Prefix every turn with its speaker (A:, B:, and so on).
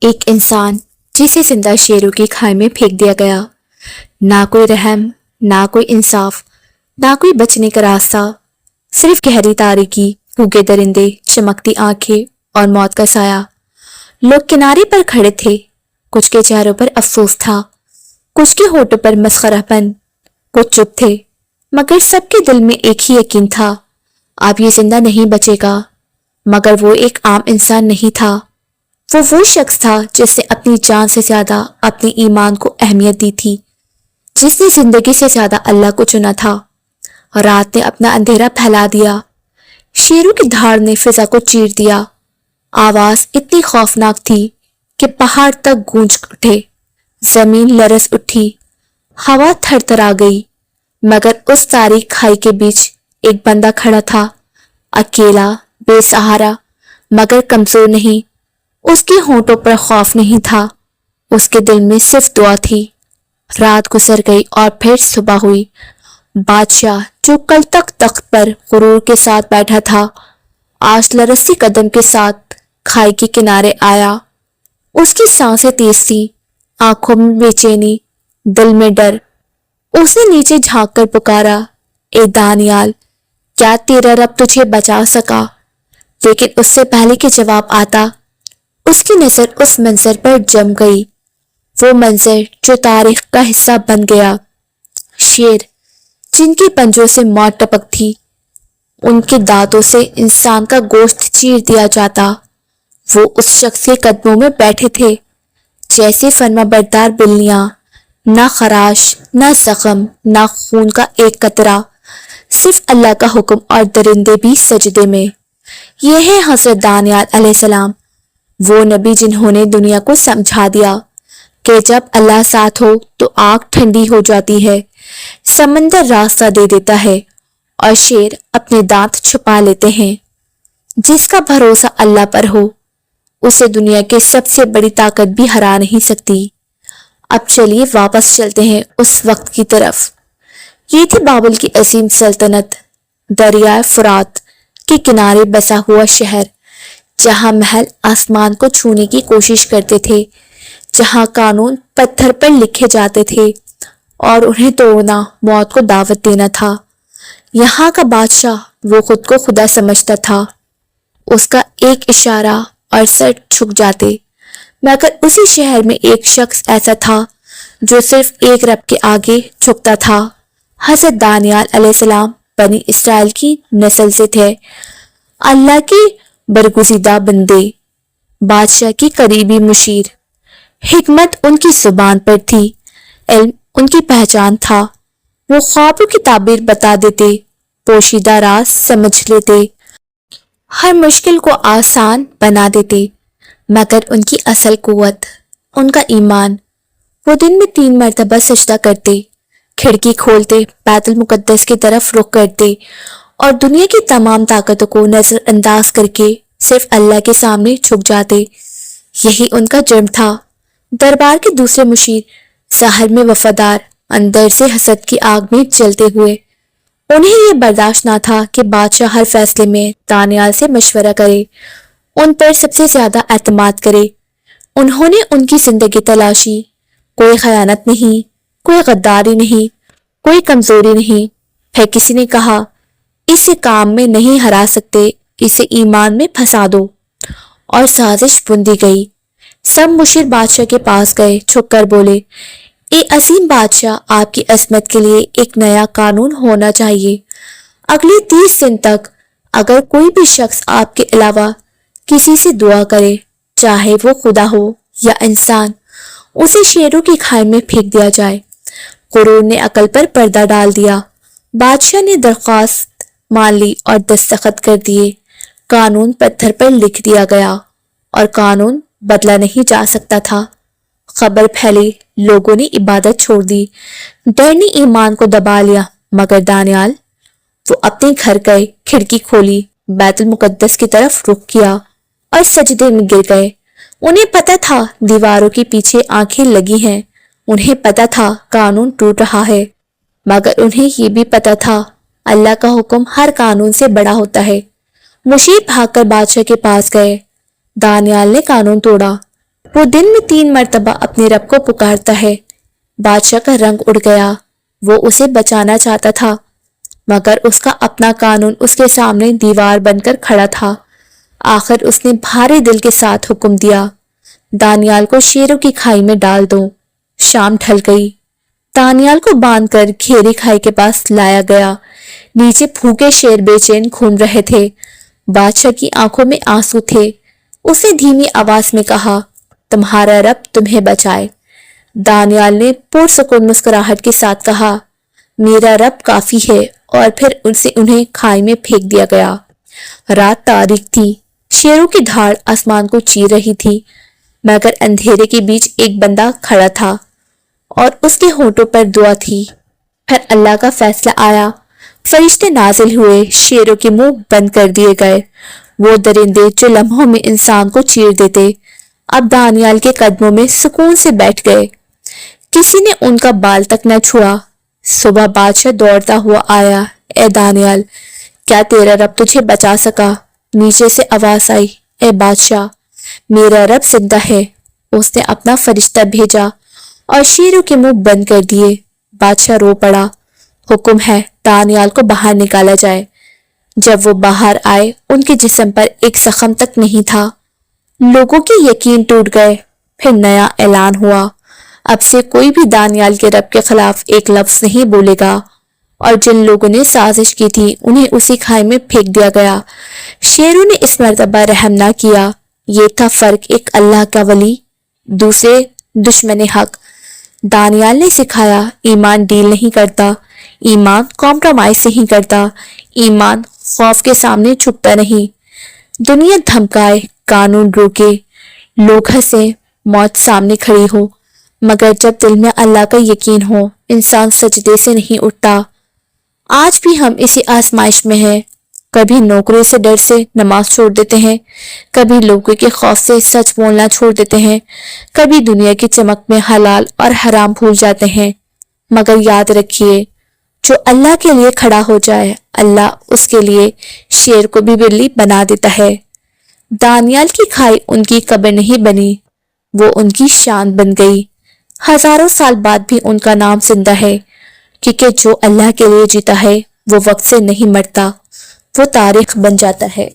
A: ایک انسان جسے زندہ شیروں کی کھائی میں پھینک دیا گیا۔ نہ کوئی رحم، نہ کوئی انصاف، نہ کوئی بچنے کا راستہ، صرف گہری تاریکی، بھوکے درندے، چمکتی آنکھیں اور موت کا سایہ۔ لوگ کنارے پر کھڑے تھے، کچھ کے چہروں پر افسوس تھا، کچھ کے ہونٹوں پر مسخرہ پن، کچھ چپ تھے، مگر سب کے دل میں ایک ہی یقین تھا، اب یہ زندہ نہیں بچے گا۔ مگر وہ ایک عام انسان نہیں تھا، وہ شخص تھا جس نے اپنی جان سے زیادہ اپنے ایمان کو اہمیت دی تھی، جس نے زندگی سے زیادہ اللہ کو چنا تھا۔ رات نے اپنا اندھیرا پھیلا دیا، شیروں کی دھاڑ نے فضا کو چیر دیا، آواز اتنی خوفناک تھی کہ پہاڑ تک گونج اٹھے، زمین لرز اٹھی، ہوا تھر تھر آ گئی، مگر اس تاریک کھائی کے بیچ ایک بندہ کھڑا تھا، اکیلا، بے سہارا، مگر کمزور نہیں۔ اس کے ہونٹوں پر خوف نہیں تھا، اس کے دل میں صرف دعا تھی۔ رات گزر گئی اور پھر صبح ہوئی۔ بادشاہ جو کل تک تخت پر غرور کے ساتھ بیٹھا تھا، آج لرزتی قدم کے ساتھ کھائی کے کنارے آیا۔ اس کی سانسیں تیز تھیں، آنکھوں میں بے چینی، دل میں ڈر۔ اس نے نیچے جھانک کر پکارا، اے دانیال، کیا تیرا رب تجھے بچا سکا؟ لیکن اس سے پہلے کہ جواب آتا، اس کی نظر اس منظر پر جم گئی، وہ منظر جو تاریخ کا حصہ بن گیا۔ شیر جن کے پنجوں سے موت ٹپک تھی، ان کے دانتوں سے انسان کا گوشت چیر دیا جاتا، وہ اس شخص کے قدموں میں بیٹھے تھے، جیسے فرما بردار بلیاں، نہ خراش، نہ زخم، نہ خون کا ایک قطرہ، صرف اللہ کا حکم، اور درندے بھی سجدے میں۔ یہ ہے حضرت دانیال علیہ السلام، وہ نبی جنہوں نے دنیا کو سمجھا دیا کہ جب اللہ ساتھ ہو تو آگ ٹھنڈی ہو جاتی ہے، سمندر راستہ دے دیتا ہے، اور شیر اپنے دانت چھپا لیتے ہیں۔ جس کا بھروسہ اللہ پر ہو، اسے دنیا کے سب سے بڑی طاقت بھی ہرا نہیں سکتی۔ اب چلیے واپس چلتے ہیں اس وقت کی طرف۔ یہ تھی بابل کی عظیم سلطنت، دریائے فرات کے کنارے بسا ہوا شہر، جہاں محل آسمان کو چھونے کی کوشش کرتے تھے، جہاں قانون پتھر پر لکھے جاتے تھے اور انہیں توڑنا موت کو دعوت دینا تھا۔ یہاں کا بادشاہ وہ خود کو خدا سمجھتا تھا، اس کا ایک اشارہ اور سر جھک جاتے۔ مگر اسی شہر میں ایک شخص ایسا تھا جو صرف ایک رب کے آگے جھکتا تھا۔ حضرت دانیال علیہ السلام بنی اسرائیل کی نسل سے تھے، اللہ کے برگزیدہ بندے، بادشاہ کی قریبی مشیر۔ حکمت ان کی زبان پر تھی، علم ان کی پہچان تھا، وہ خوابوں کی تعبیر بتا دیتے، پوشیدہ راز سمجھ لیتے، ہر مشکل کو آسان بنا دیتے۔ مگر ان کی اصل قوت، ان کا ایمان، وہ دن میں 3 مرتبہ سجدہ کرتے، کھڑکی کھولتے، بیت المقدس کی طرف رخ کرتے، اور دنیا کی تمام طاقتوں کو نظر انداز کر کے صرف اللہ کے سامنے جھک جاتے۔ یہی ان کا جرم تھا۔ دربار کے دوسرے مشیر، ظاہر میں وفادار، اندر سے حسد کی آگ میں جلتے ہوئے، انہیں یہ برداشت نہ تھا کہ بادشاہ ہر فیصلے میں دانیال سے مشورہ کرے، ان پر سب سے زیادہ اعتماد کرے۔ انہوں نے ان کی زندگی تلاشی، کوئی خیانت نہیں، کوئی غداری نہیں، کوئی کمزوری نہیں۔ پھر کسی نے کہا، اسے کام میں نہیں ہرا سکتے، اسے ایمان میں پھنسا دو، اور سازش بندی گئی۔ سب مشیر بادشاہ کے پاس گئے، جھک کر بولے، اے عظیم بادشاہ، آپ کی عظمت کے لیے ایک نیا قانون ہونا چاہیے۔ اگلے 30 دن تک اگر کوئی بھی شخص آپ کے علاوہ کسی سے دعا کرے، چاہے وہ خدا ہو یا انسان، اسے شیروں کی کھائی میں پھینک دیا جائے۔ غرور نے عقل پر پردہ ڈال دیا۔ بادشاہ نے درخواست مان لی اور دستخط کر دیے۔ قانون پتھر پر لکھ دیا گیا، اور قانون بدلا نہیں جا سکتا تھا۔ خبر پھیلی، لوگوں نے عبادت چھوڑ دی، ڈر نے ایمان کو دبا لیا۔ مگر دانیال، وہ اپنے گھر گئے، کھڑکی کھولی، بیت المقدس کی طرف رخ کیا اور سجدے میں گر گئے۔ انہیں پتہ تھا دیواروں کے پیچھے آنکھیں لگی ہیں، انہیں پتہ تھا قانون ٹوٹ رہا ہے، مگر انہیں یہ بھی پتہ تھا اللہ کا حکم ہر قانون سے بڑا ہوتا ہے۔ مشیر بھاگ کر بادشاہ کے پاس گئے۔ دانیال نے قانون توڑا، وہ دن میں 3 مرتبہ اپنے رب کو پکارتا ہے۔ بادشاہ کا رنگ اڑ گیا، وہ اسے بچانا چاہتا تھا مگر اس کا اپنا قانون اس کے سامنے دیوار بن کر کھڑا تھا۔ آخر اس نے بھاری دل کے ساتھ حکم دیا، دانیال کو شیروں کی کھائی میں ڈال دو۔ شام ڈھل گئی، دانیال کو باندھ کر گھیری کھائی کے پاس لایا گیا۔ نیچے بھوکے شیر بے چین گھوم رہے تھے، بادشاہ کی آنکھوں میں آنسو تھے۔ اس نے دھیمی آواز میں کہا، تمہارا رب تمہیں بچائے۔ دانیال نے پرسکون مسکراہٹ کے ساتھ کہا، میرا رب کافی ہے، اور پھر انہیں کھائی میں پھینک دیا گیا۔ رات تاریک تھی، شیروں کی دھاڑ آسمان کو چیر رہی تھی، مگر اندھیرے کے بیچ ایک بندہ کھڑا تھا اور اس کے ہونٹوں پر دعا تھی۔ پھر اللہ کا فیصلہ آیا، فرشتے نازل ہوئے، شیروں کے منہ بند کر دیے گئے، وہ درندے جو لمحوں میں انسان کو چیر دیتے اب دانیال کے قدموں میں سکون سے بیٹھ گئے۔ کسی نے ان کا بال تک نہ چھوا۔ صبح بادشاہ دوڑتا ہوا آیا، اے دانیال، کیا تیرا رب تجھے بچا سکا؟ نیچے سے آواز آئی، اے بادشاہ، میرا رب زندہ ہے، اس نے اپنا فرشتہ بھیجا اور شیروں کے منہ بند کر دیے۔ بادشاہ رو پڑا، حکم ہے دانیال کو باہر نکالا جائے۔ جب وہ باہر آئے ان کے جسم پر ایک زخم تک نہیں تھا۔ لوگوں کے یقین ٹوٹ گئے۔ پھر نیا اعلان ہوا، اب سے کوئی بھی دانیال کے رب کے خلاف ایک لفظ نہیں بولے گا، اور جن لوگوں نے سازش کی تھی انہیں اسی کھائی میں پھینک دیا گیا۔ شیروں نے اس مرتبہ رحم نہ کیا۔ یہ تھا فرق، ایک اللہ کا ولی، دوسرے دشمن حق۔ دانیال نے سکھایا، ایمان ڈیل نہیں کرتا، ایمان کمپرومائز نہیں کرتا، ایمان خوف کے سامنے چھپتا نہیں۔ دنیا دھمکائے، قانون روکے، لوگ ہنسیں، موت سامنے کھڑی ہو، مگر جب دل میں اللہ کا یقین ہو انسان سجدے سے نہیں اٹھتا۔ آج بھی ہم اسی آزمائش میں ہیں، کبھی نوکری سے ڈر سے نماز چھوڑ دیتے ہیں، کبھی لوگوں کے خوف سے سچ بولنا چھوڑ دیتے ہیں، کبھی دنیا کی چمک میں حلال اور حرام بھول جاتے ہیں۔ مگر یاد رکھیے، جو اللہ کے لیے کھڑا ہو جائے اللہ اس کے لیے شیر کو بھی بلی بنا دیتا ہے۔ دانیال کی کھائی ان کی قبر نہیں بنی، وہ ان کی شان بن گئی۔ ہزاروں سال بعد بھی ان کا نام زندہ ہے، کیونکہ جو اللہ کے لیے جیتا ہے وہ وقت سے نہیں مرتا، وہ تاریخ بن جاتا ہے۔